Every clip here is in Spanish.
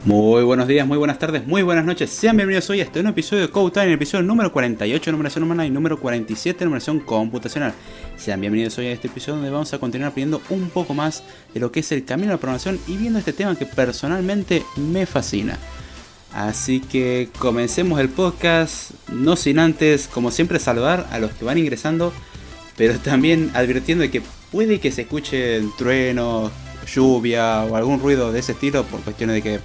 Muy buenos días, muy buenas tardes, muy buenas noches. Sean bienvenidos hoy a este nuevo episodio de Code Time, el episodio número 48, numeración humana, y número 47, numeración computacional. Sean bienvenidos hoy a este episodio donde vamos a continuar aprendiendo un poco más de lo que es el camino a la programación y viendo este tema que personalmente me fascina. Así que comencemos el podcast, no sin antes, como siempre, saludar a los que van ingresando, pero también advirtiendo de que puede que se escuchen truenos, lluvia o algún ruido de ese estilo por cuestiones de que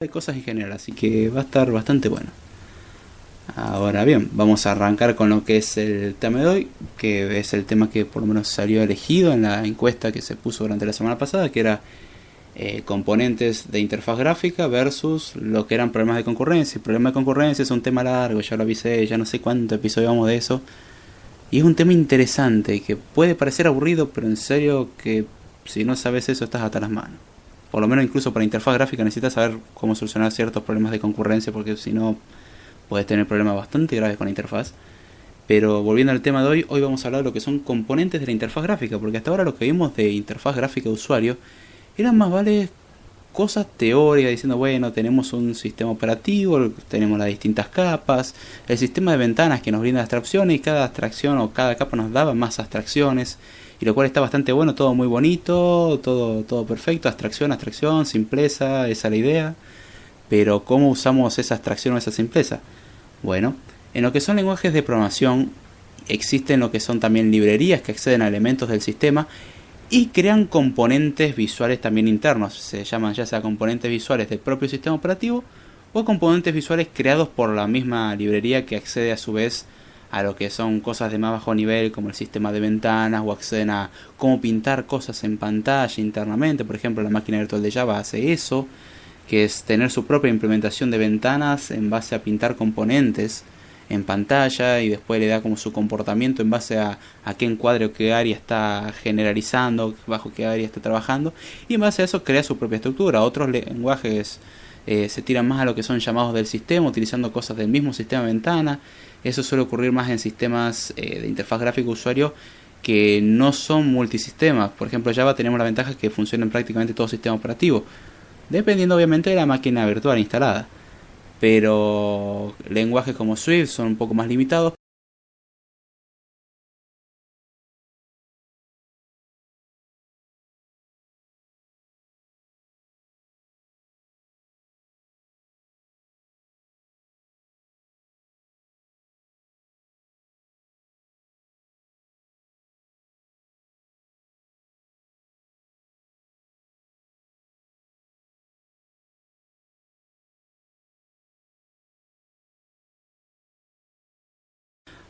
de cosas en general, así que va a estar bastante bueno. Ahora bien, vamos a arrancar con lo que es el tema de hoy, que es el tema que por lo menos salió elegido en la encuesta que se puso durante la semana pasada, que era componentes de interfaz gráfica versus lo que eran problemas de concurrencia. El problema de concurrencia es un tema largo, ya lo avisé, ya no sé cuánto episodio vamos de eso. Y es un tema interesante que puede parecer aburrido, pero en serio que si no sabes eso estás hasta las manos. Por lo menos incluso para interfaz gráfica necesitas saber cómo solucionar ciertos problemas de concurrencia, porque si no puedes tener problemas bastante graves con la interfaz. Pero volviendo al tema de hoy, hoy vamos a hablar de lo que son componentes de la interfaz gráfica, porque hasta ahora lo que vimos de interfaz gráfica de usuario eran más vale cosas teóricas, diciendo, bueno, tenemos un sistema operativo, tenemos las distintas capas, el sistema de ventanas que nos brinda abstracciones, y cada abstracción o cada capa nos daba más abstracciones, y lo cual está bastante bueno, todo muy bonito, todo perfecto, abstracción, simpleza, esa es la idea. Pero ¿cómo usamos esa abstracción o esa simpleza? Bueno, en lo que son lenguajes de programación existen lo que son también librerías que acceden a elementos del sistema y crean componentes visuales también internos. Se llaman ya sea componentes visuales del propio sistema operativo o componentes visuales creados por la misma librería que accede a su vez a lo que son cosas de más bajo nivel como el sistema de ventanas, o acceden a cómo pintar cosas en pantalla internamente. Por ejemplo, la máquina virtual de Java hace eso, que es tener su propia implementación de ventanas en base a pintar componentes en pantalla, y después le da como su comportamiento en base a qué encuadre o qué área está generalizando, bajo qué área está trabajando, y en base a eso crea su propia estructura. Otros lenguajes se tiran más a lo que son llamados del sistema, utilizando cosas del mismo sistema de ventana. Eso suele ocurrir más en sistemas de interfaz gráfica usuario que no son multisistemas. Por ejemplo, Java tenemos la ventaja que funciona en prácticamente todo sistema operativo, dependiendo obviamente de la máquina virtual instalada. Pero lenguajes como Swift son un poco más limitados.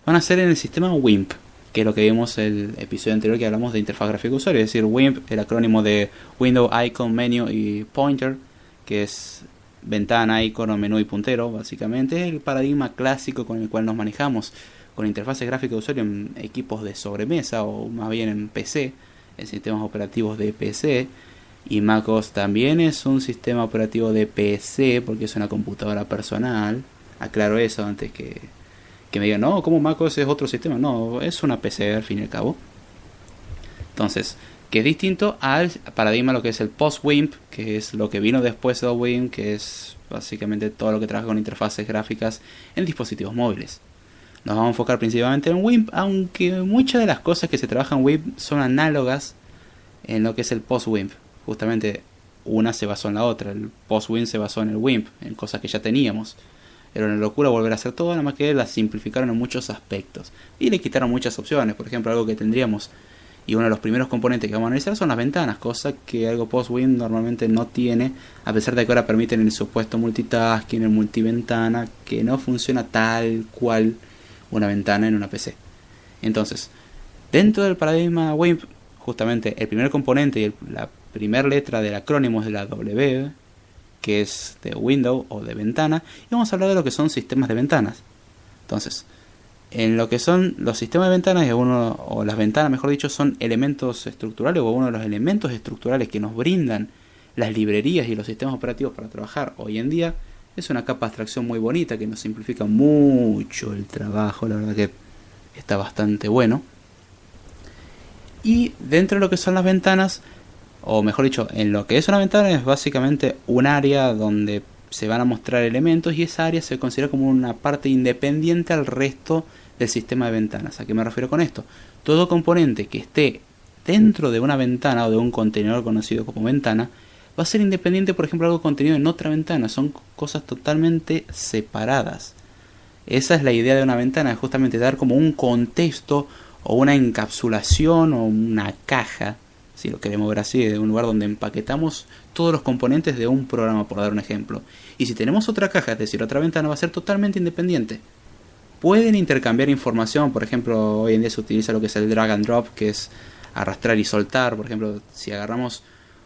Van a ser en el sistema WIMP, que es lo que vimos el episodio anterior que hablamos de interfaz gráfica de usuario. Es decir, WIMP, el acrónimo de Window, Icon, Menu y Pointer, que es ventana, icono, menú y puntero. Básicamente es el paradigma clásico con el cual nos manejamos con interfaces gráficas de usuario en equipos de sobremesa, o más bien en PC, en sistemas operativos de PC. Y MacOS también es un sistema operativo de PC porque es una computadora personal. Aclaro eso antes que me digan, no, ¿cómo MacOS es otro sistema? No, es una PC al fin y al cabo. Entonces, que es distinto al paradigma lo que es el post-WIMP, que es lo que vino después del WIMP, que es básicamente todo lo que trabaja con interfaces gráficas en dispositivos móviles. Nos vamos a enfocar principalmente en WIMP, aunque muchas de las cosas que se trabajan en WIMP son análogas en lo que es el post-WIMP. Justamente una se basó en la otra, el post-WIMP se basó en el WIMP, en cosas que ya teníamos. Era una locura volver a hacer todo, nada más que la simplificaron en muchos aspectos y le quitaron muchas opciones. Por ejemplo, algo que tendríamos y uno de los primeros componentes que vamos a analizar son las ventanas, cosa que algo post-WIMP normalmente no tiene, a pesar de que ahora permiten el supuesto multitasking, el multiventana, que no funciona tal cual una ventana en una PC. Entonces, dentro del paradigma WIMP, justamente el primer componente y la primera letra del acrónimo es la W, que es de window o de ventana, y vamos a hablar de lo que son sistemas de ventanas. Entonces, en lo que son los sistemas de ventanas, o las ventanas mejor dicho, son elementos estructurales, o uno de los elementos estructurales que nos brindan las librerías y los sistemas operativos para trabajar hoy en día. Es una capa de abstracción muy bonita que nos simplifica mucho el trabajo, la verdad que está bastante bueno. Y dentro de lo que son las ventanas, o mejor dicho, en lo que es una ventana es básicamente un área donde se van a mostrar elementos, y esa área se considera como una parte independiente al resto del sistema de ventanas. ¿A qué me refiero con esto? Todo componente que esté dentro de una ventana o de un contenedor conocido como ventana va a ser independiente, por ejemplo, algo contenido en otra ventana. Son cosas totalmente separadas. Esa es la idea de una ventana, justamente dar como un contexto o una encapsulación o una caja, si lo queremos ver así, de un lugar donde empaquetamos todos los componentes de un programa, por dar un ejemplo. Y si tenemos otra caja, es decir, otra ventana, va a ser totalmente independiente. Pueden intercambiar información, por ejemplo, hoy en día se utiliza lo que es el drag and drop, que es arrastrar y soltar. Por ejemplo, si agarramos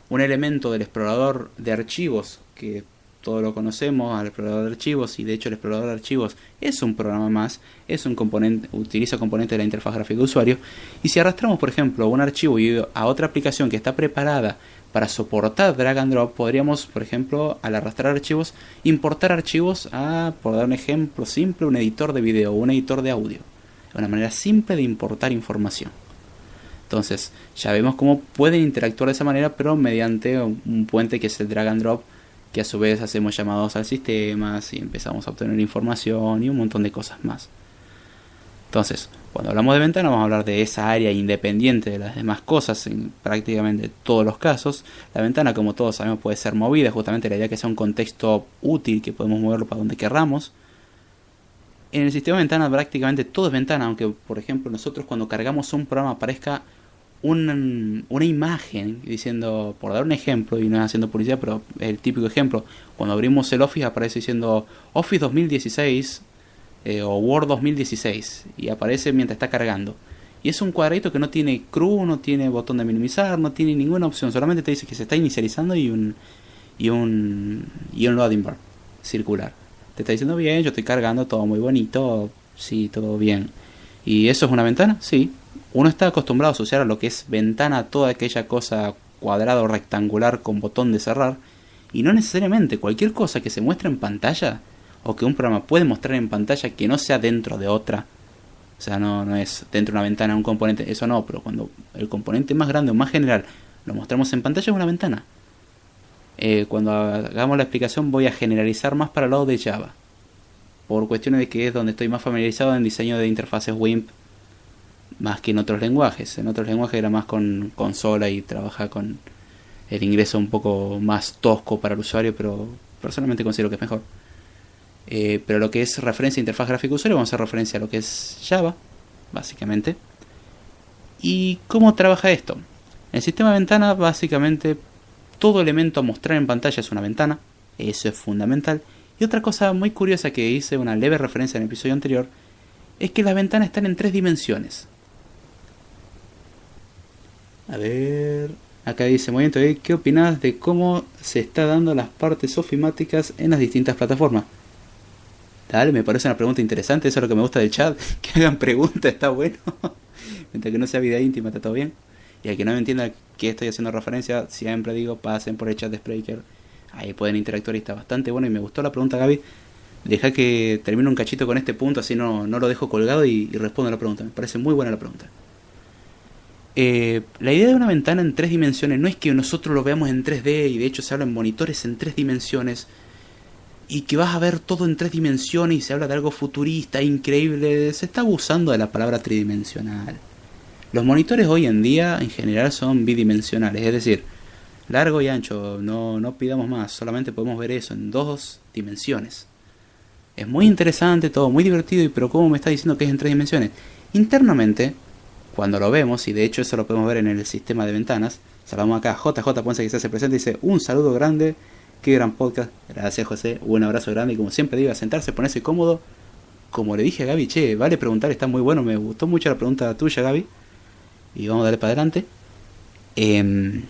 un elemento del explorador de archivos, que todos lo conocemos, al explorador de archivos, y de hecho el explorador de archivos es un programa más, es un componente, utiliza componente de la interfaz gráfica de usuario, y si arrastramos por ejemplo un archivo y a otra aplicación que está preparada para soportar drag and drop, podríamos por ejemplo al arrastrar archivos importar archivos a, por dar un ejemplo simple, un editor de video o un editor de audio. Es una manera simple de importar información. Entonces ya vemos cómo pueden interactuar de esa manera, pero mediante un puente que es el drag and drop, que a su vez hacemos llamados al sistema y empezamos a obtener información y un montón de cosas más. Entonces, cuando hablamos de ventana vamos a hablar de esa área independiente de las demás cosas en prácticamente todos los casos. La ventana, como todos sabemos, puede ser movida, justamente la idea que sea un contexto útil, que podemos moverlo para donde querramos. En el sistema de ventana prácticamente todo es ventana, aunque por ejemplo nosotros cuando cargamos un programa aparezca una imagen diciendo, por dar un ejemplo, y no es haciendo publicidad, pero el típico ejemplo, cuando abrimos el Office aparece diciendo Office 2016 o Word 2016, y aparece mientras está cargando, y es un cuadradito que no tiene CRU, no tiene botón de minimizar, no tiene ninguna opción, solamente te dice que se está inicializando y un loading bar circular. Te está diciendo bien, yo estoy cargando, todo muy bonito, sí, todo bien. ¿Y eso es una ventana? Sí. Uno está acostumbrado a asociar a lo que es ventana a toda aquella cosa cuadrada o rectangular con botón de cerrar, y no necesariamente cualquier cosa que se muestre en pantalla o que un programa puede mostrar en pantalla que no sea dentro de otra. O sea, no es dentro de una ventana un componente, eso no, pero cuando el componente más grande o más general lo mostramos en pantalla es una ventana. Cuando hagamos la explicación voy a generalizar más para el lado de Java, por cuestiones de que es donde estoy más familiarizado en diseño de interfaces WIMP, más que en otros lenguajes. En otros lenguajes era más con consola y trabaja con el ingreso un poco más tosco para el usuario, pero personalmente considero que es mejor. Pero lo que es referencia a interfaz gráfica de usuario, vamos a hacer referencia a lo que es Java, básicamente. ¿Y cómo trabaja esto? En el sistema de ventana, básicamente, todo elemento a mostrar en pantalla es una ventana. Eso es fundamental. Y otra cosa muy curiosa que hice una leve referencia en el episodio anterior, es que las ventanas están en 3 dimensiones. A ver, acá dice, muy bien, ¿qué opinas de cómo se está dando las partes ofimáticas en las distintas plataformas? Dale, me parece una pregunta interesante, eso es lo que me gusta del chat, que hagan preguntas, está bueno. Mientras que no sea vida íntima, está todo bien. Y al que no me entienda qué estoy haciendo referencia, siempre digo, pasen por el chat de Spreaker, ahí pueden interactuar y está bastante bueno. Y me gustó la pregunta, Gaby. Deja que termine un cachito con este punto, así no lo dejo colgado y respondo a la pregunta. Me parece muy buena la pregunta. La idea de una ventana en 3 dimensiones no es que nosotros lo veamos en 3D, y de hecho se habla en monitores en 3 dimensiones, y que vas a ver todo en 3 dimensiones y se habla de algo futurista, increíble. Se está abusando de la palabra tridimensional. Los monitores hoy en día en general son bidimensionales, es decir, largo y ancho, no pidamos más, solamente podemos ver eso en 2 dimensiones. Es muy interesante, todo muy divertido, pero ¿cómo me está diciendo que es en 3 dimensiones? Internamente, cuando lo vemos, y de hecho eso lo podemos ver en el sistema de ventanas, saludamos acá a JJ Ponce, que se hace presente, y dice, un saludo grande, qué gran podcast, gracias José, un abrazo grande, y como siempre digo, a sentarse, ponerse cómodo. Como le dije a Gaby, che, vale preguntar, está muy bueno, me gustó mucho la pregunta tuya, Gaby, y vamos a darle para adelante. En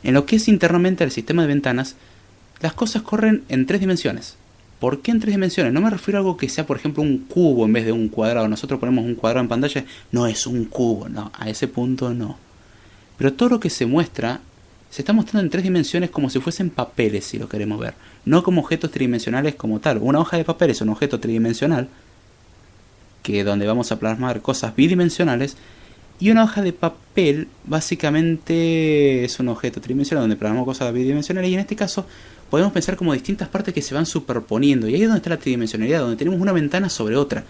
lo que es internamente el sistema de ventanas, las cosas corren en 3 dimensiones. ¿Por qué en 3 dimensiones? No me refiero a algo que sea, por ejemplo, un cubo en vez de un cuadrado. Nosotros ponemos un cuadrado en pantalla, no es un cubo, no, a ese punto no. Pero todo lo que se muestra se está mostrando en 3 dimensiones como si fuesen papeles, si lo queremos ver. No como objetos tridimensionales como tal. Una hoja de papel es un objeto tridimensional, que donde vamos a plasmar cosas bidimensionales. Y una hoja de papel básicamente es un objeto tridimensional donde plasmamos cosas bidimensionales. Y en este caso podemos pensar como distintas partes que se van superponiendo. Y ahí es donde está la tridimensionalidad, donde tenemos una ventana sobre otra.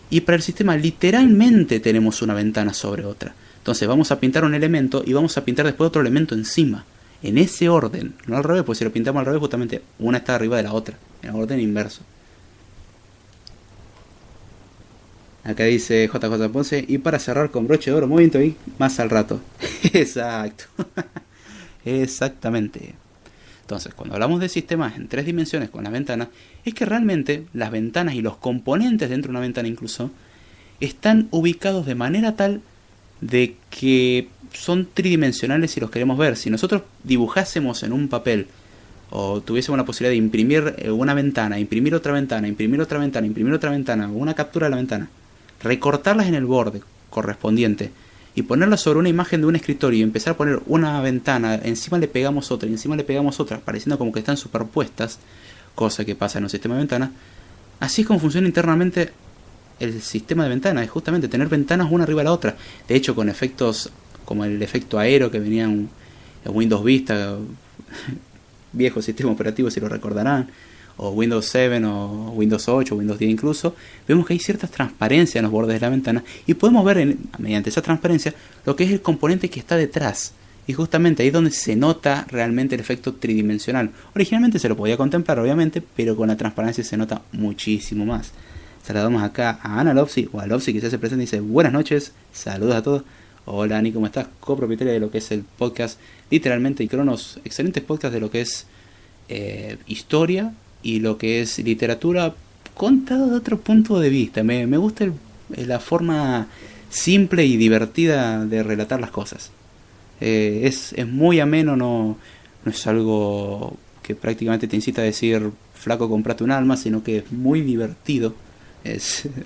Y para el sistema literalmente tenemos una ventana sobre otra. Entonces vamos a pintar un elemento y vamos a pintar después otro elemento encima. En ese orden, no al revés, pues si lo pintamos al revés justamente una está arriba de la otra. En orden inverso. Acá dice JJ Ponce, y para cerrar con broche de oro, movimiento y más al rato. Exacto. Exactamente. Entonces, cuando hablamos de sistemas en 3 dimensiones con las ventanas, es que realmente las ventanas y los componentes dentro de una ventana incluso, están ubicados de manera tal de que son tridimensionales si los queremos ver. Si nosotros dibujásemos en un papel o tuviésemos la posibilidad de imprimir una ventana, imprimir otra ventana, imprimir otra ventana, imprimir otra ventana, o una captura de la ventana, recortarlas en el borde correspondiente y ponerlas sobre una imagen de un escritorio y empezar a poner una ventana, encima le pegamos otra y encima le pegamos otra, pareciendo como que están superpuestas, cosa que pasa en un sistema de ventanas. Así es como funciona internamente el sistema de ventanas, es justamente tener ventanas una arriba de la otra. De hecho, con efectos como el efecto aero que venía en Windows Vista, viejo sistema operativo si lo recordarán, o Windows 7 o Windows 8 o Windows 10 incluso, vemos que hay ciertas transparencias en los bordes de la ventana y podemos ver mediante esa transparencia lo que es el componente que está detrás. Y justamente ahí es donde se nota realmente el efecto tridimensional. Originalmente se lo podía contemplar obviamente, pero con la transparencia se nota muchísimo más. Saludamos acá a Ana Lopsi, o a Lopsi que se hace presente y dice buenas noches, saludos a todos. Hola Ani, ¿cómo estás? Copropietaria de lo que es el podcast Literalmente y Cronos, excelentes podcasts de lo que es historia y lo que es literatura contado de otro punto de vista. Me gusta la forma simple y divertida de relatar las cosas. Es muy ameno, no es algo que prácticamente te incita a decir flaco, comprate un alma, sino que es muy divertido.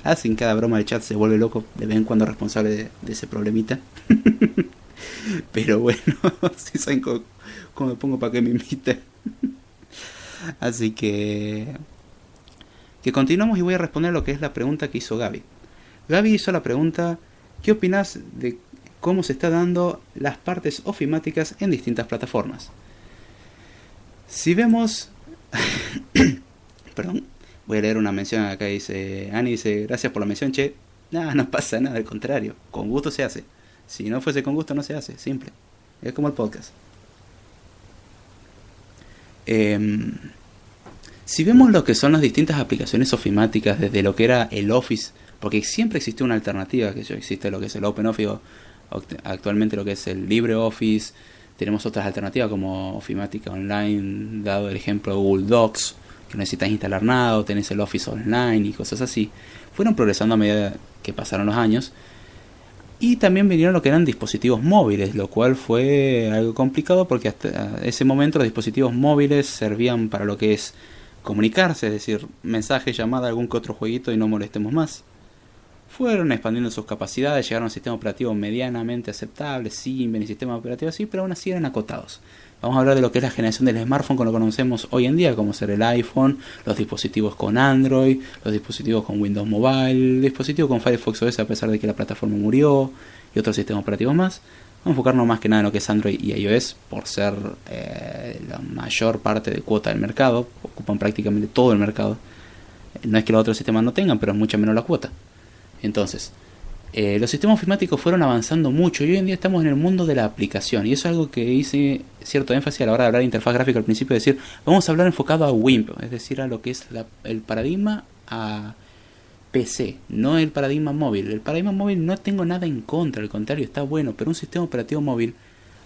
Hacen cada broma del chat, se vuelve loco, de vez en cuando responsable de ese problemita. Pero bueno, si saben cómo me pongo para que me inviten. Así que continuamos y voy a responder lo que es la pregunta que hizo Gaby. Gaby hizo la pregunta: ¿qué opinas de cómo se está dando las partes ofimáticas en distintas plataformas? Si vemos perdón, voy a leer una mención acá. Dice Ani, dice gracias por la mención, che. No pasa nada, al contrario, con gusto se hace. Si no fuese con gusto no se hace, simple. Es como el podcast. Si vemos lo que son las distintas aplicaciones ofimáticas desde lo que era el Office, porque siempre existió una alternativa, que existe lo que es el OpenOffice, o actualmente lo que es el LibreOffice. Tenemos otras alternativas como Ofimática Online, dado el ejemplo de Google Docs, que no necesitas instalar nada, o tenés el Office Online y cosas así. Fueron progresando a medida que pasaron los años. Y también vinieron lo que eran dispositivos móviles, lo cual fue algo complicado porque hasta ese momento los dispositivos móviles servían para lo que es comunicarse, es decir, mensaje, llamada, algún que otro jueguito y no molestemos más. Fueron expandiendo sus capacidades, llegaron a un sistema operativo medianamente aceptable, Symbian y sistema operativo así, pero aún así eran acotados. Vamos a hablar de lo que es la generación del smartphone como lo conocemos hoy en día, como ser el iPhone, los dispositivos con Android, los dispositivos con Windows Mobile, dispositivos con Firefox OS a pesar de que la plataforma murió, y otros sistemas operativos más. Vamos a enfocarnos más que nada en lo que es Android y iOS, por ser la mayor parte de cuota del mercado, ocupan prácticamente todo el mercado. No es que los otros sistemas no tengan, pero es mucha menos la cuota. Entonces, los sistemas ofimáticos fueron avanzando mucho y hoy en día estamos en el mundo de la aplicación, y eso es algo que hice cierto énfasis a la hora de hablar de interfaz gráfica al principio, de decir, vamos a hablar enfocado a WIMP, es decir, a lo que es el paradigma a PC, no el paradigma móvil. El paradigma móvil no tengo nada en contra, al contrario, está bueno, pero un sistema operativo móvil,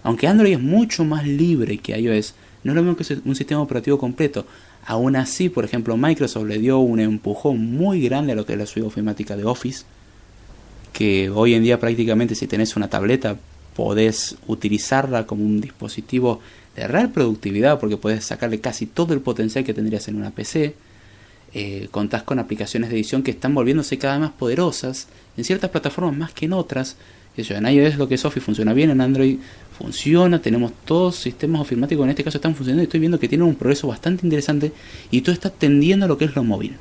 aunque Android es mucho más libre que iOS, no es lo mismo que un sistema operativo completo. Aún así, por ejemplo, Microsoft le dio un empujón muy grande a lo que es la suite ofimática de Office, que hoy en día prácticamente si tenés una tableta podés utilizarla como un dispositivo de real productividad, porque puedes sacarle casi todo el potencial que tendrías en una PC. Contás con aplicaciones de edición que están volviéndose cada vez más poderosas, en ciertas plataformas más que en otras. En iOS lo que es Office funciona bien, en Android funciona, tenemos todos sistemas ofimáticos en este caso están funcionando y estoy viendo que tienen un progreso bastante interesante y todo está tendiendo a lo que es lo móvil.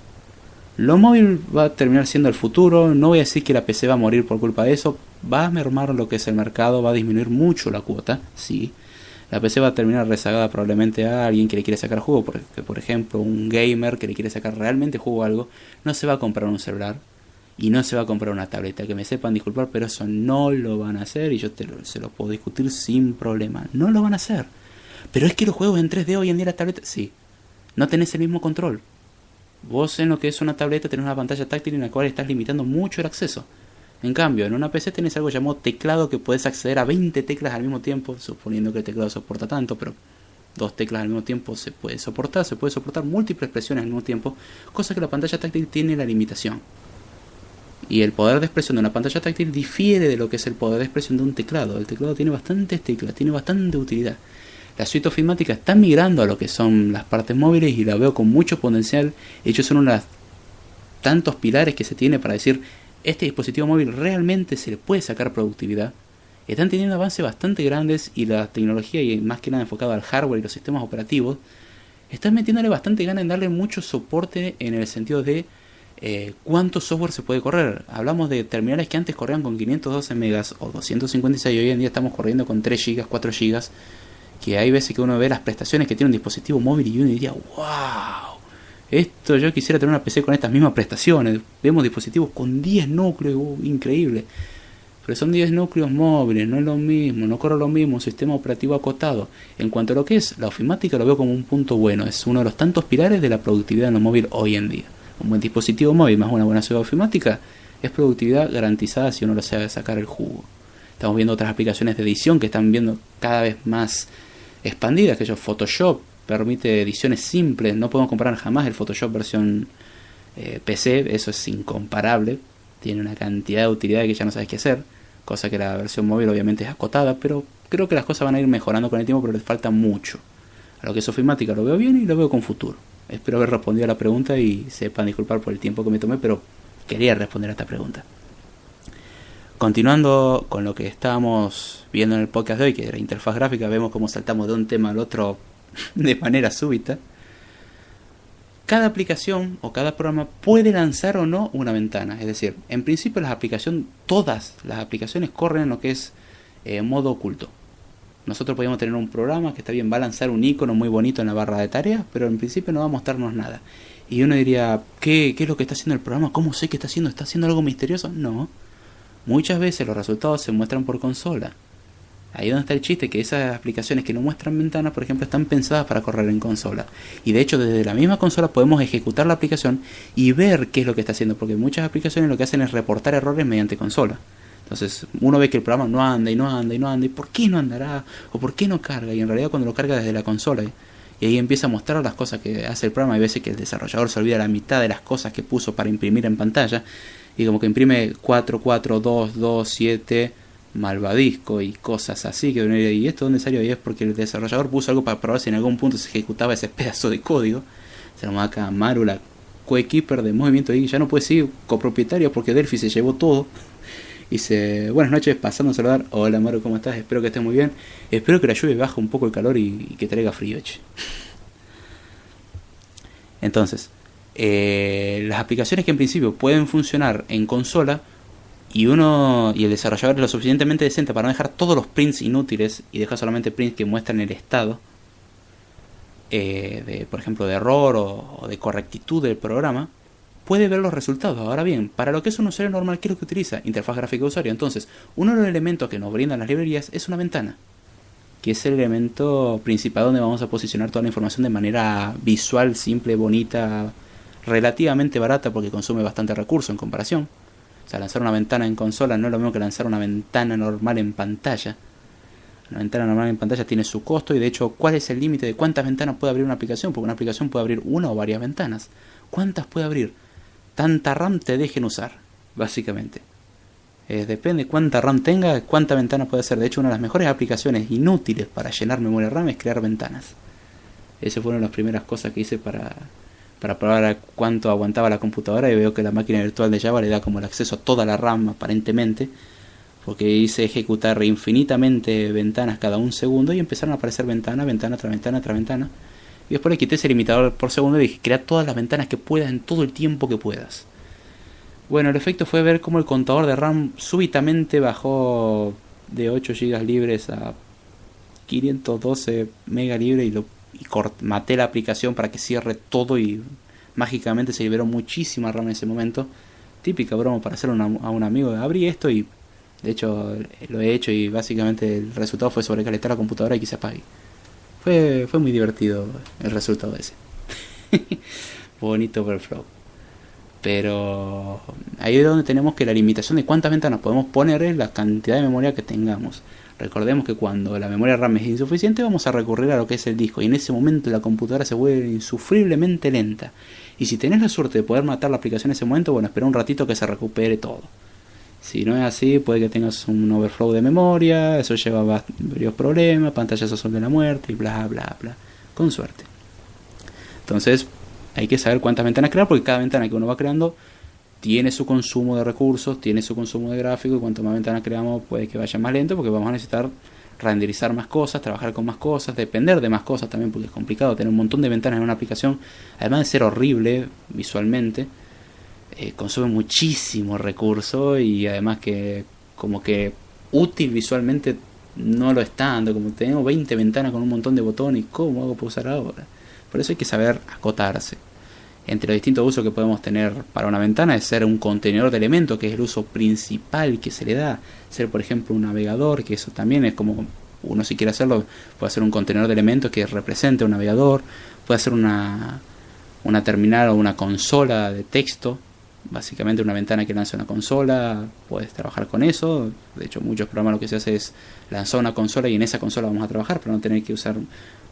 Lo móvil va a terminar siendo el futuro, no voy a decir que la PC va a morir por culpa de eso, va a mermar lo que es el mercado, va a disminuir mucho la cuota, sí. La PC va a terminar rezagada probablemente a alguien que le quiere sacar jugo, porque por ejemplo un gamer que le quiere sacar realmente jugo a algo, no se va a comprar un celular y no se va a comprar una tableta. Que me sepan disculpar, pero eso no lo van a hacer y yo se lo puedo discutir sin problema. No lo van a hacer. Pero es que los juegos en 3D hoy en día la tableta, sí, no tenés el mismo control. Vos en lo que es una tableta tenés una pantalla táctil en la cual estás limitando mucho el acceso. En cambio, en una PC tenés algo llamado teclado que puedes acceder a 20 teclas al mismo tiempo, suponiendo que el teclado soporta tanto, pero 2 teclas al mismo tiempo se puede soportar múltiples presiones al mismo tiempo, cosa que la pantalla táctil tiene la limitación. Y el poder de expresión de una pantalla táctil difiere de lo que es el poder de expresión de un teclado. El teclado tiene bastantes teclas, tiene bastante utilidad. La suite ofimática está migrando a lo que son las partes móviles y la veo con mucho potencial. De hecho, son unos tantos pilares que se tiene para decir, este dispositivo móvil realmente se le puede sacar productividad. Están teniendo avances bastante grandes y la tecnología, y más que nada enfocada al hardware y los sistemas operativos, están metiéndole bastante gana en darle mucho soporte en el sentido de cuánto software se puede correr. Hablamos de terminales que antes corrían con 512 megas o 256 y hoy en día estamos corriendo con 3 gigas, 4 gigas, que hay veces que uno ve las prestaciones que tiene un dispositivo móvil y uno diría, wow, esto yo quisiera tener una PC con estas mismas prestaciones. Vemos dispositivos con 10 núcleos, increíble. Pero son 10 núcleos móviles, no es lo mismo, no corre lo mismo, un sistema operativo acotado. En cuanto a lo que es la ofimática, lo veo como un punto bueno, es uno de los tantos pilares de la productividad en lo móvil hoy en día. Un buen dispositivo móvil más una buena ciudad ofimática es productividad garantizada si uno lo sabe sacar el jugo. Estamos viendo otras aplicaciones de edición que están viendo cada vez más expandidas, que Photoshop permite ediciones simples, no podemos comparar jamás el Photoshop versión PC, eso es incomparable, tiene una cantidad de utilidad que ya no sabes qué hacer, cosa que la versión móvil obviamente es acotada, pero creo que las cosas van a ir mejorando con el tiempo, pero les falta mucho. A lo que es ofimática lo veo bien y lo veo con futuro. Espero haber respondido a la pregunta y sepan disculpar por el tiempo que me tomé, pero quería responder a esta pregunta. Continuando con lo que estábamos viendo en el podcast de hoy, que era interfaz gráfica, vemos cómo saltamos de un tema al otro de manera súbita. Cada aplicación o cada programa puede lanzar o no una ventana. Es decir, en principio todas las aplicaciones corren en lo que es modo oculto. Nosotros podríamos tener un programa que está bien, va a lanzar un icono muy bonito en la barra de tareas, pero en principio no va a mostrarnos nada. Y uno diría, ¿qué es lo que está haciendo el programa? ¿Cómo sé que está haciendo? ¿Está haciendo algo misterioso? No. Muchas veces los resultados se muestran por consola. Ahí donde está el chiste, que esas aplicaciones que no muestran ventanas, por ejemplo, están pensadas para correr en consola. Y de hecho, desde la misma consola podemos ejecutar la aplicación y ver qué es lo que está haciendo, porque muchas aplicaciones lo que hacen es reportar errores mediante consola. Entonces uno ve que el programa no anda y no anda y no anda, y ¿por qué no andará? ¿O por qué no carga? Y en realidad cuando lo carga desde la consola y ahí empieza a mostrar las cosas que hace el programa, hay veces que el desarrollador se olvida la mitad de las cosas que puso para imprimir en pantalla, y como que imprime 44227 malvadisco y cosas así, que uno diría, ¿y esto dónde salió? Y es porque el desarrollador puso algo para probar si en algún punto se ejecutaba ese pedazo de código. Se llama acá Maru, la coequiper de movimiento, y ya no puede ser copropietaria porque Delphi se llevó todo. Dice, buenas noches, pasando a saludar. Hola Maru, ¿cómo estás? Espero que estés muy bien. Espero que la lluvia baje un poco el calor y que traiga frío, che. Entonces, las aplicaciones que en principio pueden funcionar en consola y el desarrollador es lo suficientemente decente para no dejar todos los prints inútiles y dejar solamente prints que muestran el estado por ejemplo, de error o de correctitud del programa, puede ver los resultados. Ahora bien, para lo que es un usuario normal, ¿qué es lo que utiliza? Interfaz gráfica de usuario. Entonces, uno de los elementos que nos brindan las librerías es una ventana, que es el elemento principal donde vamos a posicionar toda la información de manera visual, simple, bonita, relativamente barata porque consume bastante recurso en comparación. O sea, lanzar una ventana en consola no es lo mismo que lanzar una ventana normal en pantalla. Una ventana normal en pantalla tiene su costo y de hecho, ¿cuál es el límite de cuántas ventanas puede abrir una aplicación? Porque una aplicación puede abrir una o varias ventanas. ¿Cuántas puede abrir? Tanta RAM te dejen usar, básicamente. Depende cuánta RAM tenga, cuánta ventana puede hacer. De hecho, una de las mejores aplicaciones inútiles para llenar memoria RAM es crear ventanas. Esa fue una de las primeras cosas que hice para probar a cuánto aguantaba la computadora, y veo que la máquina virtual de Java le da como el acceso a toda la RAM aparentemente, porque hice ejecutar infinitamente ventanas cada un segundo y empezaron a aparecer ventana tras ventana tras ventana. Y después le quité ese limitador por segundo y dije, crea todas las ventanas que puedas en todo el tiempo que puedas. Bueno, el efecto fue ver cómo el contador de RAM súbitamente bajó de 8 GB libres a 512 MB libres, maté la aplicación para que cierre todo y mágicamente se liberó muchísima RAM en ese momento. Típica broma para hacer a un amigo. Abrí esto y de hecho lo he hecho, y básicamente el resultado fue sobrecalentar la computadora y que se apague. Fue muy divertido el resultado ese. Bonito overflow. Pero ahí es donde tenemos que la limitación de cuántas ventanas podemos poner es la cantidad de memoria que tengamos. Recordemos que cuando la memoria RAM es insuficiente vamos a recurrir a lo que es el disco, y en ese momento la computadora se vuelve insufriblemente lenta. Y si tenés la suerte de poder matar la aplicación en ese momento, bueno, espera un ratito que se recupere todo. Si no es así, puede que tengas un overflow de memoria, eso lleva varios problemas, pantallazos son de la muerte y bla bla bla, con suerte. Entonces hay que saber cuántas ventanas crear, porque cada ventana que uno va creando tiene su consumo de recursos, tiene su consumo de gráfico, y cuanto más ventanas creamos puede que vaya más lento, porque vamos a necesitar renderizar más cosas, trabajar con más cosas, depender de más cosas también, porque es complicado tener un montón de ventanas en una aplicación, además de ser horrible visualmente, consume muchísimo recurso, y además que como que útil visualmente no lo está dando. Como tenemos 20 ventanas con un montón de botones, ¿cómo hago para usar ahora? Por eso hay que saber acotarse. Entre los distintos usos que podemos tener para una ventana es ser un contenedor de elementos, que es el uso principal que se le da. Ser, por ejemplo, un navegador, que eso también es como uno, si quiere hacerlo, puede hacer un contenedor de elementos que represente un navegador. Puede hacer una terminal o una consola de texto, básicamente una ventana que lanza una consola. Puedes trabajar con eso. De hecho, muchos programas lo que se hace es lanzar una consola, y en esa consola vamos a trabajar para no tener que usar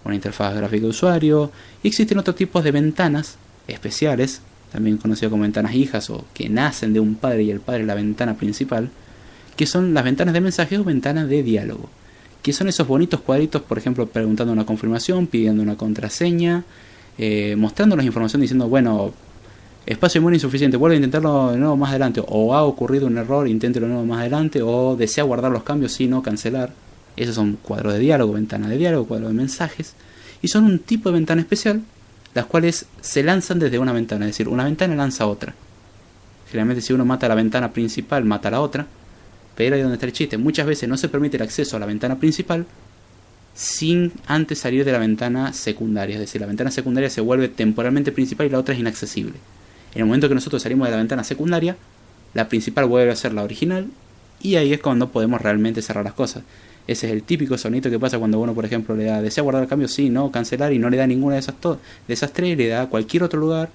una interfaz gráfica de usuario. Y existen otros tipos de ventanas especiales, también conocidas como ventanas hijas, o que nacen de un padre y el padre es la ventana principal, que son las ventanas de mensajes o ventanas de diálogo, que son esos bonitos cuadritos, por ejemplo, preguntando una confirmación, pidiendo una contraseña, mostrándonos información diciendo, bueno, espacio de memoria insuficiente, vuelve a intentarlo de nuevo más adelante, o ha ocurrido un error, inténtelo de nuevo más adelante, o desea guardar los cambios, si no, cancelar. Esos son cuadros de diálogo, ventana de diálogo, cuadro de mensajes, y son un tipo de ventana especial, las cuales se lanzan desde una ventana, es decir, una ventana lanza otra. Generalmente si uno mata la ventana principal, mata la otra, pero ahí donde está el chiste. Muchas veces no se permite el acceso a la ventana principal sin antes salir de la ventana secundaria, es decir, la ventana secundaria se vuelve temporalmente principal y la otra es inaccesible. En el momento que nosotros salimos de la ventana secundaria, la principal vuelve a ser la original, y ahí es cuando podemos realmente cerrar las cosas. Ese es el típico sonito que pasa cuando uno, por ejemplo, le da desea guardar el cambio, sí, no, cancelar, y no le da ninguna de esas tres, le da a cualquier otro lugar,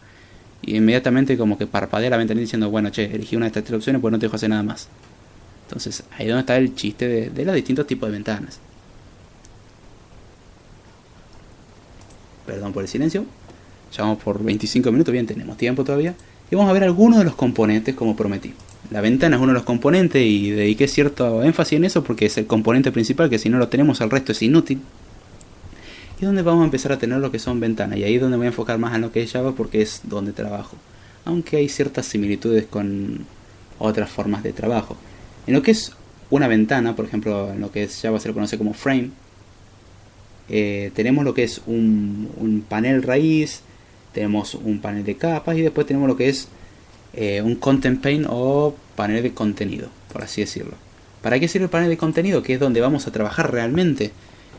y inmediatamente como que parpadea la ventana diciendo, bueno, che, elegí una de estas tres opciones porque no te dejo hacer nada más. Entonces ahí es donde está el chiste de los distintos tipos de ventanas. Perdón por el silencio. Ya vamos por 25 minutos, bien, tenemos tiempo todavía. Y vamos a ver algunos de los componentes como prometí. La ventana es uno de los componentes, y dediqué cierto énfasis en eso porque es el componente principal, que si no lo tenemos el resto es inútil. Y es donde vamos a empezar a tener lo que son ventanas, y ahí es donde voy a enfocar más en lo que es Java porque es donde trabajo. Aunque hay ciertas similitudes con otras formas de trabajo. En lo que es una ventana, por ejemplo, en lo que es Java se lo conoce como frame, tenemos lo que es un panel raíz, tenemos un panel de capas, y después tenemos lo que es un content pane o panel de contenido, por así decirlo. ¿Para qué sirve el panel de contenido? Que es donde vamos a trabajar realmente.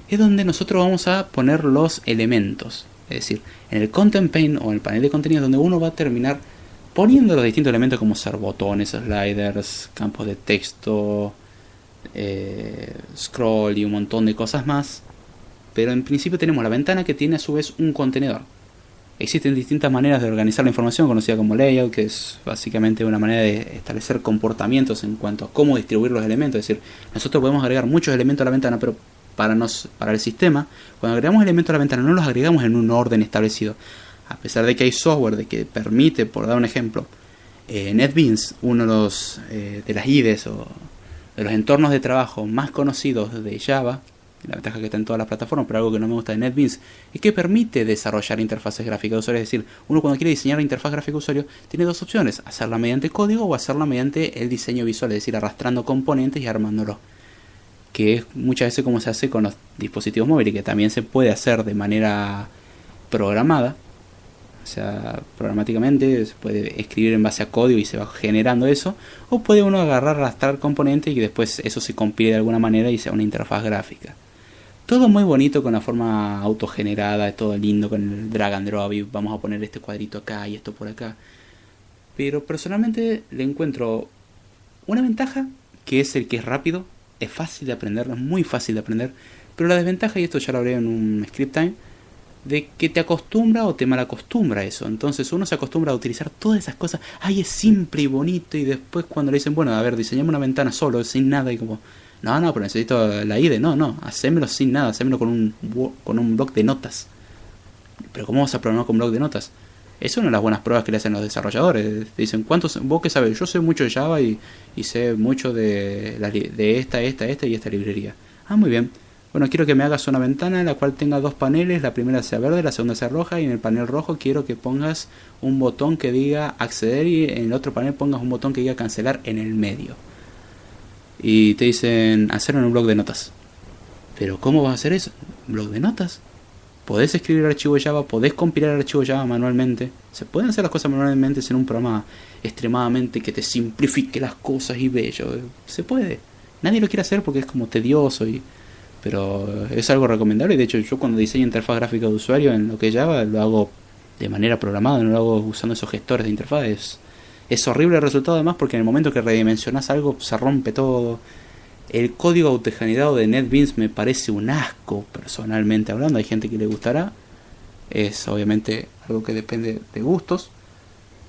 Es donde nosotros vamos a poner los elementos. Es decir, en el content pane o en el panel de contenido es donde uno va a terminar poniendo los distintos elementos, como ser botones, sliders, campos de texto, scroll y un montón de cosas más. Pero en principio tenemos la ventana, que tiene a su vez un contenedor. Existen distintas maneras de organizar la información, conocida como layout, que es básicamente una manera de establecer comportamientos en cuanto a cómo distribuir los elementos. Es decir, nosotros podemos agregar muchos elementos a la ventana, pero para el sistema, cuando agregamos elementos a la ventana, no los agregamos en un orden establecido. A pesar de que hay software de que permite, por dar un ejemplo, NetBeans, uno de las IDEs o de los entornos de trabajo más conocidos de Java, la ventaja que está en todas las plataformas, pero algo que no me gusta de NetBeans es que permite desarrollar interfaces gráficas de usuario. Es decir, uno cuando quiere diseñar una interfaz gráfica de usuario tiene dos opciones: hacerla mediante código o hacerla mediante el diseño visual, es decir, arrastrando componentes y armándolos, que es muchas veces como se hace con los dispositivos móviles, que también se puede hacer de manera programada. O sea, programáticamente se puede escribir en base a código y se va generando eso, o puede uno agarrar, arrastrar componentes y después eso se compile de alguna manera y sea una interfaz gráfica. Todo muy bonito con la forma autogenerada, todo lindo con el drag and drop y vamos a poner este cuadrito acá y esto por acá. Pero personalmente le encuentro una ventaja, que es el que es rápido, es fácil de aprender, es muy fácil de aprender, pero la desventaja, y esto ya lo hablé en un script time, de que te acostumbra o te malacostumbra eso. Entonces uno se acostumbra a utilizar todas esas cosas. Ay, es simple y bonito. Y después cuando le dicen, bueno, a ver, diseñame una ventana solo, sin nada. Y como, no, pero necesito la IDE. No, hacémelo sin nada. Hacémelo con un bloc de notas. Pero ¿cómo vas a programar con un bloc de notas? Es una de las buenas pruebas que le hacen los desarrolladores. Te dicen, ¿vos qué sabes? Yo sé mucho de Java y sé mucho de esta y esta librería. Ah, muy bien. Bueno, quiero que me hagas una ventana en la cual tenga dos paneles, la primera sea verde, la segunda sea roja, y en el panel rojo quiero que pongas un botón que diga acceder y en el otro panel pongas un botón que diga cancelar en el medio. Y te dicen hacerlo en un bloc de notas. Pero ¿cómo vas a hacer eso? ¿Un bloc de notas? Podés escribir el archivo Java, podés compilar el archivo Java manualmente. Se pueden hacer las cosas manualmente sin un programa extremadamente que te simplifique las cosas y bello. Se puede. Nadie lo quiere hacer porque es como tedioso pero es algo recomendable. Y de hecho yo cuando diseño interfaz gráfica de usuario en lo que es Java lo hago de manera programada, no lo hago usando esos gestores de interfaz. Es horrible el resultado además porque en el momento que redimensionas algo se rompe todo. El código autogenerado de NetBeans me parece un asco, personalmente hablando. Hay gente que le gustará, es obviamente algo que depende de gustos,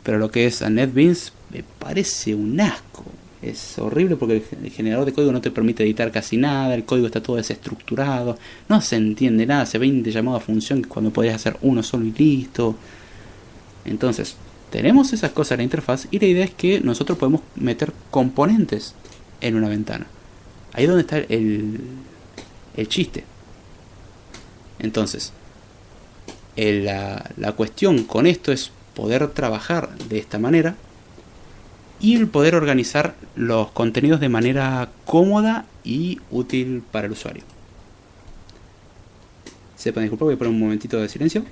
pero lo que es a NetBeans me parece un asco. Es horrible porque el generador de código no te permite editar casi nada, el código está todo desestructurado, no se entiende nada, hace 20 llamados a función cuando podías hacer uno solo y listo. Entonces, tenemos esas cosas en la interfaz y la idea es que nosotros podemos meter componentes en una ventana. Ahí es donde está el chiste. Entonces, la cuestión con esto es poder trabajar de esta manera y el poder organizar los contenidos de manera cómoda y útil para el usuario. Sepan disculpar, voy a poner un momentito de silencio.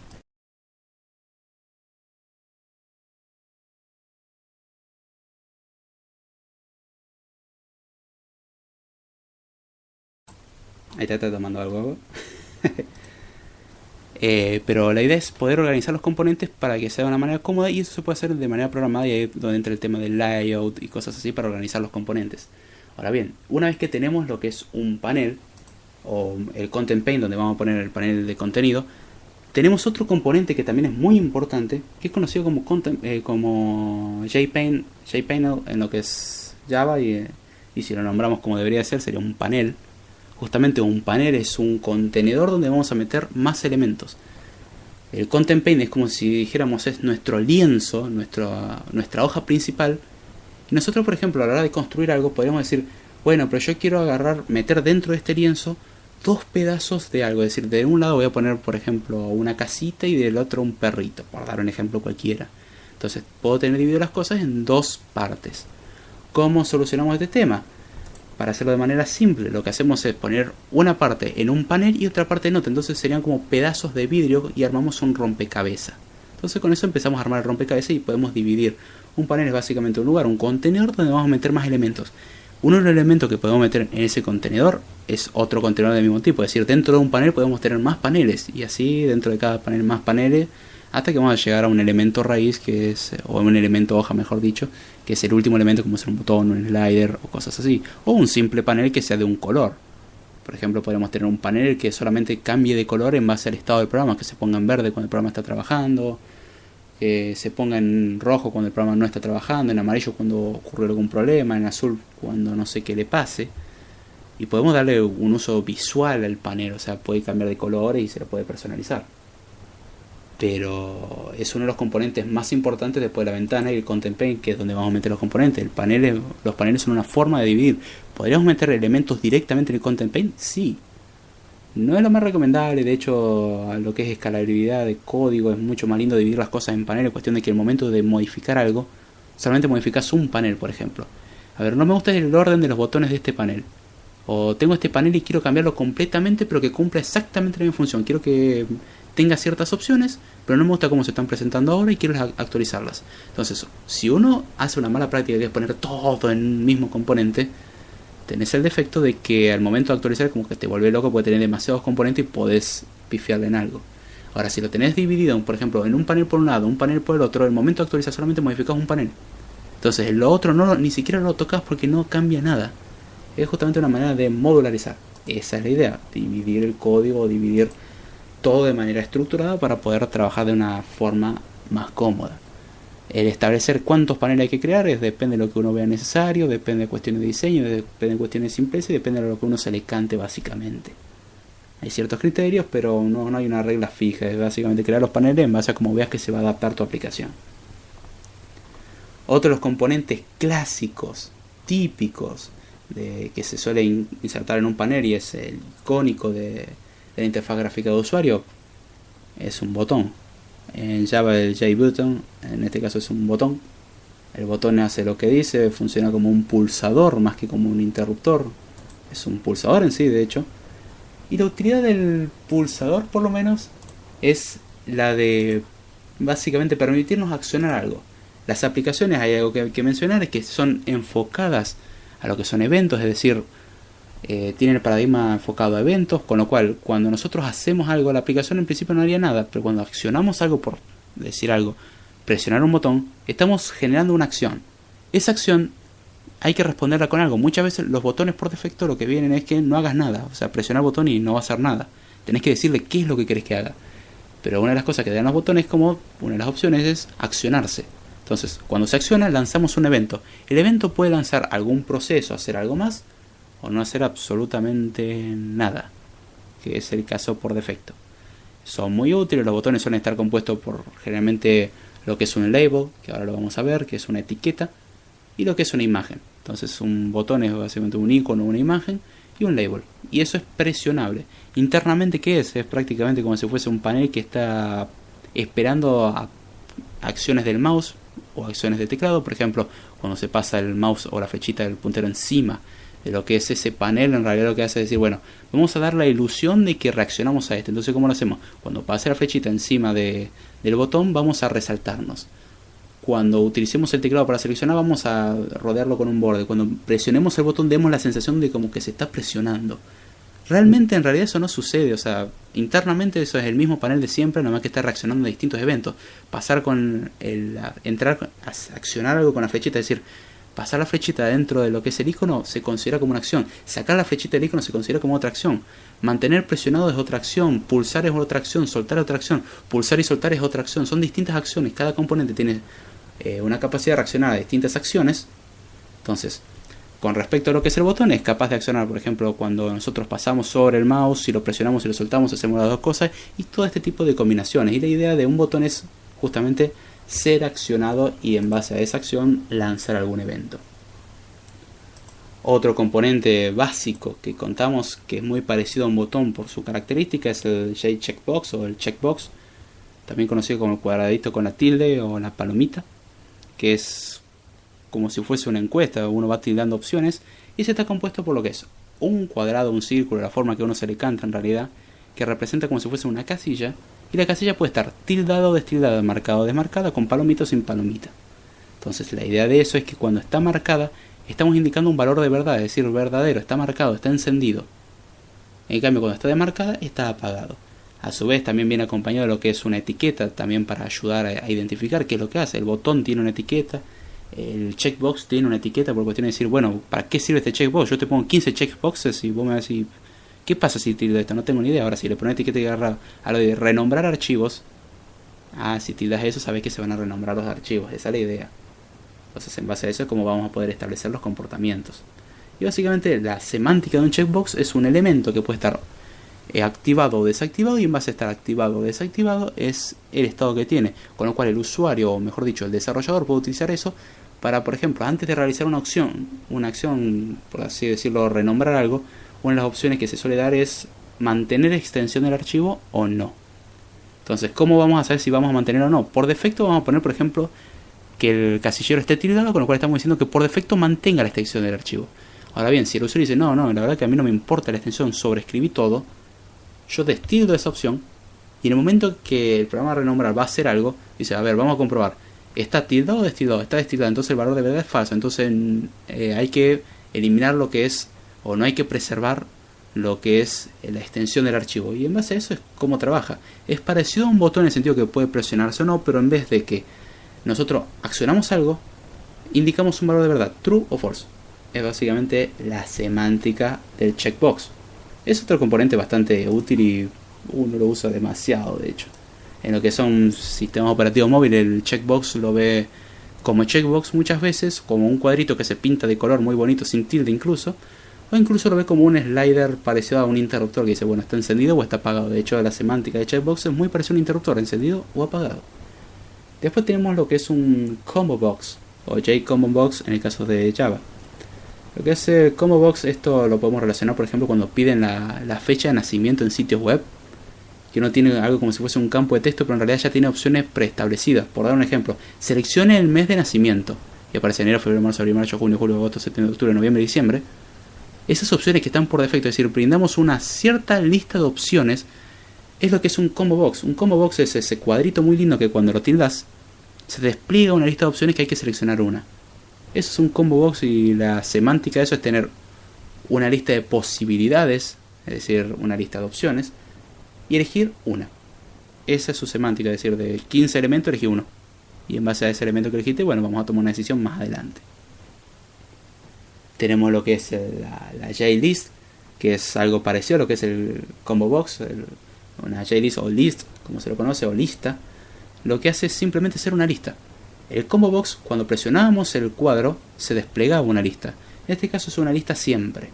Ahí está tomando algo. Pero la idea es poder organizar los componentes para que sea de una manera cómoda, y eso se puede hacer de manera programada, y ahí es donde entra el tema del layout y cosas así para organizar los componentes. Ahora bien, una vez que tenemos lo que es un panel o el content pane donde vamos a poner el panel de contenido, tenemos otro componente que también es muy importante, que es conocido como como JPanel en lo que es Java, y si lo nombramos como debería ser sería un panel. Justamente un panel es un contenedor donde vamos a meter más elementos. El content pane es como si dijéramos es nuestro lienzo, nuestra hoja principal. Y nosotros, por ejemplo, a la hora de construir algo podríamos decir, bueno, pero yo quiero meter dentro de este lienzo dos pedazos de algo. Es decir, de un lado voy a poner, por ejemplo, una casita y del otro un perrito, por dar un ejemplo cualquiera. Entonces puedo tener dividido las cosas en dos partes. ¿Cómo solucionamos este tema? Para hacerlo de manera simple, lo que hacemos es poner una parte en un panel y otra parte en otra. Entonces serían como pedazos de vidrio y armamos un rompecabezas. Entonces con eso empezamos a armar el rompecabezas y podemos dividir. Un panel es básicamente un lugar, un contenedor donde vamos a meter más elementos. Uno de los elementos que podemos meter en ese contenedor es otro contenedor del mismo tipo. Es decir, dentro de un panel podemos tener más paneles, y así dentro de cada panel más paneles, hasta que vamos a llegar a un elemento raíz, que es, o un elemento hoja mejor dicho, que es el último elemento, como ser un botón, un slider o cosas así. O un simple panel que sea de un color. Por ejemplo, podemos tener un panel que solamente cambie de color en base al estado del programa, que se ponga en verde cuando el programa está trabajando, que se ponga en rojo cuando el programa no está trabajando, en amarillo cuando ocurre algún problema, en azul cuando no sé qué le pase. Y podemos darle un uso visual al panel, o sea, puede cambiar de colores y se lo puede personalizar. pero es uno de los componentes más importantes después de la ventana y el Content Paint, que es donde vamos a meter los componentes. Los paneles son una forma de dividir. ¿Podríamos meter elementos directamente en el Content Paint? Sí. No es lo más recomendable, de hecho, a lo que es escalabilidad de código es mucho más lindo dividir las cosas en paneles, cuestión de que el momento de modificar algo, solamente modificas un panel, por ejemplo. A ver, no me gusta el orden de los botones de este panel. O tengo este panel y quiero cambiarlo completamente, pero que cumpla exactamente la misma función. Quiero que tenga ciertas opciones, pero no me gusta cómo se están presentando ahora y quiero actualizarlas. Entonces, si uno hace una mala práctica que es poner todo en un mismo componente, tenés el defecto de que al momento de actualizar como que te vuelve loco porque tenés demasiados componentes y podés pifiarle en algo. Ahora, si lo tenés dividido, por ejemplo, en un panel por un lado, un panel por el otro, el momento de actualizar solamente modificas un panel. Entonces, lo otro ni siquiera lo tocas porque no cambia nada. Es justamente una manera de modularizar. Esa es la idea, dividir el código, dividir todo de manera estructurada para poder trabajar de una forma más cómoda. El establecer cuántos paneles hay que crear depende de lo que uno vea necesario, depende de cuestiones de diseño, depende de cuestiones de simpleza y depende de lo que uno se le cante básicamente. Hay ciertos criterios, pero no hay una regla fija, es básicamente crear los paneles en base a cómo veas que se va a adaptar tu aplicación. Otro de los componentes clásicos, típicos, que se suele insertar en un panel y es el icónico de la interfaz gráfica de usuario, es un botón. En Java el JButton, en este caso es un botón. El botón hace lo que dice, funciona como un pulsador más que como un interruptor. Es un pulsador en sí, de hecho. Y la utilidad del pulsador, por lo menos, es la de básicamente permitirnos accionar algo. Las aplicaciones, hay algo que mencionar, es que son enfocadas a lo que son eventos, es decir, tienen el paradigma enfocado a eventos, con lo cual cuando nosotros hacemos algo, la aplicación en principio no haría nada, pero cuando accionamos algo, por decir algo, presionar un botón, estamos generando una acción. Esa acción hay que responderla con algo. Muchas veces los botones por defecto lo que vienen es que no hagas nada, o sea, presionar el botón y no va a hacer nada. Tenés que decirle qué es lo que querés que haga. Pero una de las cosas que dan los botones, como una de las opciones, es accionarse. Entonces, cuando se acciona, lanzamos un evento. El evento puede lanzar algún proceso, hacer algo más, o no hacer absolutamente nada, que es el caso por defecto. Son muy útiles, los botones suelen estar compuestos por generalmente lo que es un label, que ahora lo vamos a ver, que es una etiqueta, y lo que es una imagen. Entonces un botón es básicamente un icono, una imagen y un label, y eso es presionable. Internamente, ¿qué es? Es prácticamente como si fuese un panel que está esperando a acciones del mouse o acciones de teclado. Por ejemplo, cuando se pasa el mouse o la flechita del puntero encima de lo que es ese panel, en realidad lo que hace es decir, bueno, vamos a dar la ilusión de que reaccionamos a esto. Entonces, ¿cómo lo hacemos? Cuando pase la flechita encima del botón, vamos a resaltarnos. Cuando utilicemos el teclado para seleccionar, vamos a rodearlo con un borde. Cuando presionemos el botón, demos la sensación de como que se está presionando. Realmente, en realidad, eso no sucede. O sea, internamente eso es el mismo panel de siempre, nada más que está reaccionando a distintos eventos. Pasar con entrar a accionar algo con la flechita, es decir, pasar la flechita dentro de lo que es el icono se considera como una acción. Sacar la flechita del icono se considera como otra acción. Mantener presionado es otra acción. Pulsar es otra acción. Soltar es otra acción. Pulsar y soltar es otra acción. Son distintas acciones. Cada componente tiene una capacidad de reaccionar a distintas acciones. Entonces, con respecto a lo que es el botón, es capaz de accionar, por ejemplo, cuando nosotros pasamos sobre el mouse, si lo presionamos y lo soltamos, hacemos las dos cosas, y todo este tipo de combinaciones. Y la idea de un botón es justamente ser accionado y en base a esa acción lanzar algún evento. Otro componente básico que contamos que es muy parecido a un botón por su característica es el JCheckbox o el checkbox, también conocido como el cuadradito con la tilde o la palomita, que es como si fuese una encuesta. Uno va tildando opciones y se está compuesto por lo que es un cuadrado, un círculo, la forma que uno se le canta en realidad, que representa como si fuese una casilla, y la casilla puede estar tildada o destildada, marcada o desmarcada, con palomita o sin palomita. Entonces la idea de eso es que cuando está marcada estamos indicando un valor de verdad, es decir, verdadero, está marcado, está encendido. En cambio, cuando está desmarcada, está apagado. A su vez también viene acompañado de lo que es una etiqueta, también para ayudar a identificar qué es lo que hace. El botón tiene una etiqueta, el checkbox tiene una etiqueta, por cuestión de decir, bueno, ¿para qué sirve este checkbox? Yo te pongo 15 checkboxes y vos me decís, ¿qué pasa si tildo esto? No tengo ni idea. Ahora, si le pones etiqueta y agarra a lo de renombrar archivos, si tildas eso, sabes que se van a renombrar los archivos. Esa es la idea. Entonces, en base a eso es como vamos a poder establecer los comportamientos. Y básicamente la semántica de un checkbox es un elemento que puede estar activado o desactivado, y en base a estar activado o desactivado es el estado que tiene, con lo cual el usuario, o mejor dicho el desarrollador, puede utilizar eso para, por ejemplo, antes de realizar una acción, por así decirlo, renombrar algo, una de las opciones que se suele dar es mantener extensión del archivo o no. Entonces, ¿cómo vamos a saber si vamos a mantener o no? Por defecto vamos a poner, por ejemplo, que el casillero esté tildado, con lo cual estamos diciendo que por defecto mantenga la extensión del archivo. Ahora bien, si el usuario dice, no, la verdad que a mí no me importa la extensión, sobreescribí todo, yo destildo esa opción, y en el momento que el programa renombrar va a hacer algo, dice, a ver, vamos a comprobar, ¿está tildado o destildado? Está destildado, entonces el valor de verdad es falso, entonces hay que eliminar lo que es, o no hay que preservar lo que es la extensión del archivo, y en base a eso es cómo trabaja. Es parecido a un botón en el sentido que puede presionarse o no, pero en vez de que nosotros accionamos algo, indicamos un valor de verdad, true o false. Es básicamente la semántica del checkbox. Es otro componente bastante útil y uno lo usa demasiado, de hecho. En lo que son sistemas operativos móviles, el checkbox lo ve como checkbox muchas veces, como un cuadrito que se pinta de color muy bonito, sin tilde incluso, o incluso lo ve como un slider parecido a un interruptor que dice, bueno, está encendido o está apagado. De hecho, la semántica de checkbox es muy parecida a un interruptor, encendido o apagado. Después tenemos lo que es un combo box, o JCombo box en el caso de Java. Lo que es el combo box, esto lo podemos relacionar, por ejemplo, cuando piden la fecha de nacimiento en sitios web, que uno tiene algo como si fuese un campo de texto, pero en realidad ya tiene opciones preestablecidas. Por dar un ejemplo, seleccione el mes de nacimiento, y aparece enero, febrero, marzo, abril, mayo, junio, julio, agosto, septiembre, octubre, noviembre, diciembre. Esas opciones que están por defecto, es decir, brindamos una cierta lista de opciones, es lo que es un combo box. Un combo box es ese cuadrito muy lindo que cuando lo tildas se despliega una lista de opciones que hay que seleccionar una. Eso es un combo box, y la semántica de eso es tener una lista de posibilidades, es decir, una lista de opciones, y elegir una. Esa es su semántica, es decir, de 15 elementos elegí uno. Y en base a ese elemento que elegiste, bueno, vamos a tomar una decisión más adelante. Tenemos lo que es la JList, que es algo parecido a lo que es el combo box, una JList o list, como se lo conoce, o lista. Lo que hace es simplemente ser una lista. El combo box, cuando presionábamos el cuadro, se desplegaba una lista. En este caso es una lista siempre.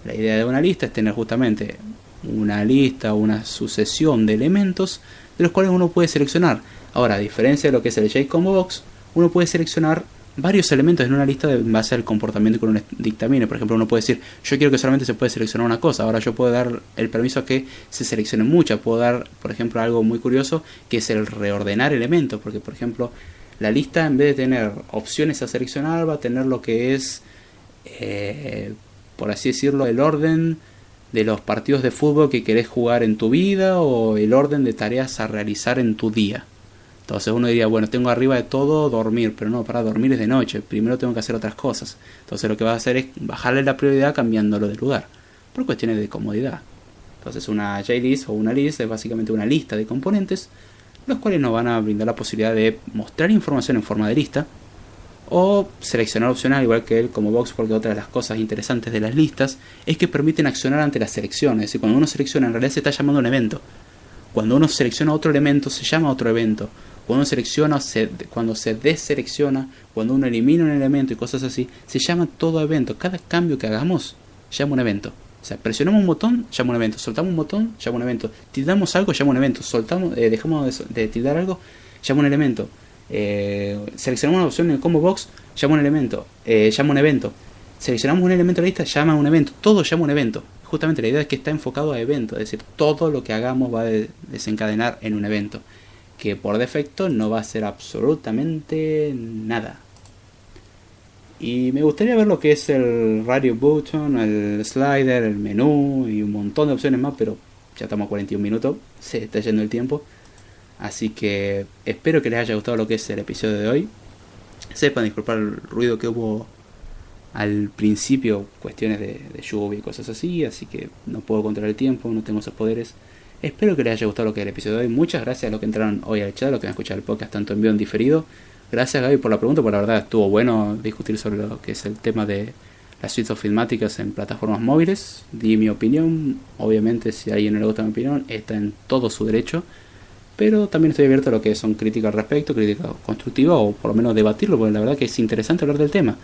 La idea de una lista es tener justamente una lista o una sucesión de elementos de los cuales uno puede seleccionar. Ahora, a diferencia de lo que es el JCombo box, uno puede seleccionar varios elementos en una lista en base al comportamiento que uno dictamine. Por ejemplo, uno puede decir, yo quiero que solamente se puede seleccionar una cosa. Ahora yo puedo dar el permiso a que se seleccionen muchas. Puedo dar, por ejemplo, algo muy curioso, que es el reordenar elementos. Porque, por ejemplo, la lista, en vez de tener opciones a seleccionar, va a tener lo que es, por así decirlo, el orden de los partidos de fútbol que querés jugar en tu vida, o el orden de tareas a realizar en tu día. Entonces uno diría, bueno, tengo arriba de todo dormir, pero no, para dormir es de noche, primero tengo que hacer otras cosas. Entonces lo que vas a hacer es bajarle la prioridad cambiándolo de lugar, por cuestiones de comodidad. Entonces una JList o una list es básicamente una lista de componentes, los cuales nos van a brindar la posibilidad de mostrar información en forma de lista, o seleccionar opcional, igual que el combo box, porque otra de las cosas interesantes de las listas es que permiten accionar ante la selección. Es decir, cuando uno selecciona, en realidad se está llamando un evento. Cuando uno selecciona otro elemento, se llama otro evento. Cuando uno selecciona, cuando se deselecciona, cuando uno elimina un elemento y cosas así, se llama todo evento. Cada cambio que hagamos llama un evento. O sea, presionamos un botón, llama un evento. Soltamos un botón, llama un evento. Tildamos algo, llama un evento. Dejamos de tildar algo, llama un elemento. Seleccionamos una opción en el combo box, llama un elemento. Llama un evento. Seleccionamos un elemento de la lista, llama un evento. Todo llama un evento. Justamente la idea es que está enfocado a eventos. Es decir, todo lo que hagamos va a desencadenar en un evento, que por defecto no va a ser absolutamente nada. Y me gustaría ver lo que es el radio button, el slider, el menú y un montón de opciones más, pero ya estamos a 41 minutos, se está yendo el tiempo. Así que espero que les haya gustado lo que es el episodio de hoy. Sepan disculpar el ruido que hubo al principio, cuestiones de lluvia y cosas así, así que no puedo controlar el tiempo, no tengo esos poderes. Espero que les haya gustado lo que es el episodio de hoy. Muchas gracias a los que entraron hoy al chat, a los que han escuchado el podcast tanto en vivo en diferido. Gracias, Gaby, por la pregunta, porque la verdad estuvo bueno discutir sobre lo que es el tema de las suites ofimáticas en plataformas móviles. Di mi opinión, obviamente si a alguien no le gusta mi opinión, está en todo su derecho, pero también estoy abierto a lo que son críticas al respecto, críticas constructivas, o por lo menos debatirlo, porque la verdad que es interesante hablar del tema.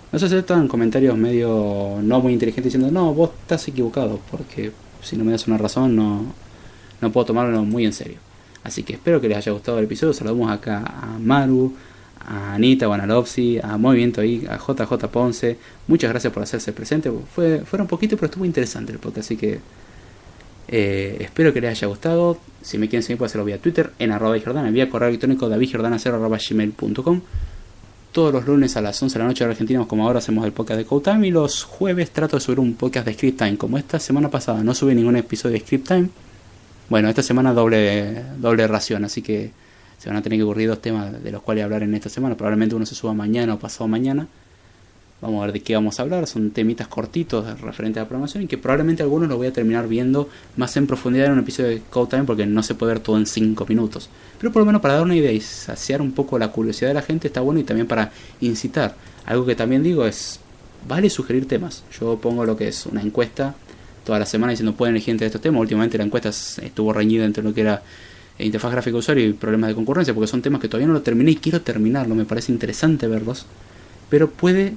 No se aceptan comentarios medio no muy inteligentes diciendo, no, vos estás equivocado, porque Si no me das una razón, no puedo tomarlo muy en serio. Así que espero que les haya gustado el episodio. Saludamos acá a Maru, a Anita, a Lopsi, a Movimiento ahí, a JJ Ponce. Muchas gracias por hacerse presente. Fueron poquito, pero estuvo interesante el podcast. Así que espero que les haya gustado. Si me quieren seguir, pueden hacerlo vía Twitter, en @davidjordana, vía correo electrónico davidjordana0@gmail.com. Todos los lunes a las 11 de la noche de Argentina, como ahora, hacemos el podcast de Code Time. Y los jueves trato de subir un podcast de Script Time. Como esta semana pasada no subí ningún episodio de Script Time, bueno, esta semana doble ración. Así que se van a tener que ocurrir 2 temas de los cuales hablar en esta semana. Probablemente uno se suba mañana o pasado mañana. Vamos a ver de qué vamos a hablar. Son temitas cortitos referentes a la programación y que probablemente algunos los voy a terminar viendo más en profundidad en un episodio de Code Time, porque no se puede ver todo en 5 minutos. Pero por lo menos para dar una idea y saciar un poco la curiosidad de la gente está bueno, y también para incitar. Algo que también digo es, vale sugerir temas. Yo pongo lo que es una encuesta toda la semana diciendo pueden elegir entre estos temas. Últimamente la encuesta estuvo reñida entre lo que era interfaz gráfica de usuario y problemas de concurrencia, porque son temas que todavía no lo terminé y quiero terminarlo. Me parece interesante verlos, pero puede...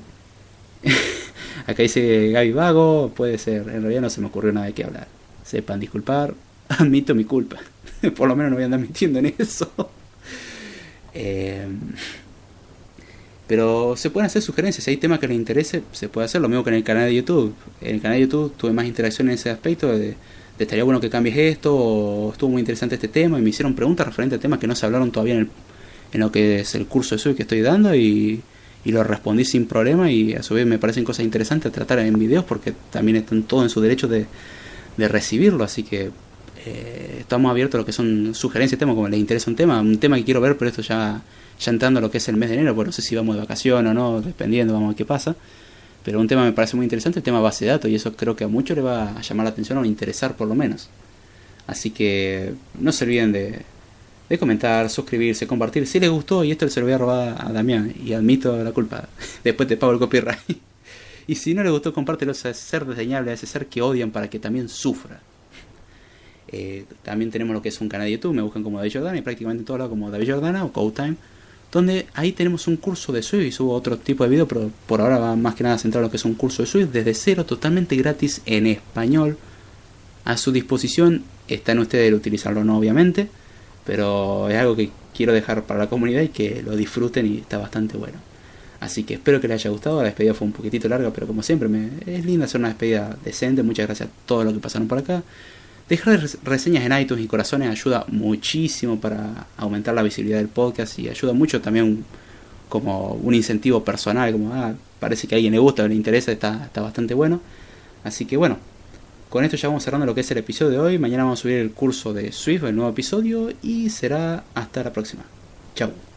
Acá dice Gaby Vago, puede ser, en realidad no se me ocurrió nada de qué hablar. Sepan disculpar, admito mi culpa. Por lo menos no voy a andar mintiendo en eso. Pero se pueden hacer sugerencias. Si hay temas que les interese, se puede hacer. Lo mismo que en el canal de YouTube. En el canal de YouTube tuve más interacción en ese aspecto de estaría bueno que cambies esto, o estuvo muy interesante este tema, y me hicieron preguntas referentes a temas que no se hablaron todavía en lo que es el curso de SUI que estoy dando, y lo respondí sin problema. Y a su vez me parecen cosas interesantes a tratar en videos, porque también están todos en su derecho de recibirlo. Así que estamos abiertos a lo que son sugerencias de temas, como les interesa un tema que quiero ver, pero esto ya entrando a lo que es el mes de enero, pues no sé si vamos de vacaciones o no, dependiendo, vamos a ver qué pasa. Pero un tema me parece muy interesante, el tema base de datos, y eso creo que a muchos le va a llamar la atención, o a interesar por lo menos. Así que no se olviden de comentar, suscribirse, compartir. Si les gustó, y esto se lo voy a robar a Damián, y admito la culpa, después te pago el copyright. Y si no les gustó, compártelo a ese ser desdeñable, a ese ser que odian, para que también sufra. También tenemos lo que es un canal de YouTube, me buscan como David Jordana, y prácticamente en todos lados como David Jordana o Code Time, donde ahí tenemos un curso de Swift, y subo otro tipo de video, pero por ahora va más que nada centrado en lo que es un curso de Swift desde cero, totalmente gratis, en español, a su disposición. Está en ustedes el utilizarlo o no, obviamente, pero es algo que quiero dejar para la comunidad y que lo disfruten, y está bastante bueno. Así que espero que les haya gustado. La despedida fue un poquitito larga, pero como siempre es lindo hacer una despedida decente. Muchas gracias a todos los que pasaron por acá. Dejar reseñas en iTunes y corazones ayuda muchísimo para aumentar la visibilidad del podcast, y ayuda mucho también como un incentivo personal, como parece que a alguien le gusta, le interesa, está bastante bueno. Así que bueno, con esto ya vamos cerrando lo que es el episodio de hoy. Mañana vamos a subir el curso de Swift, el nuevo episodio, y será hasta la próxima. Chao.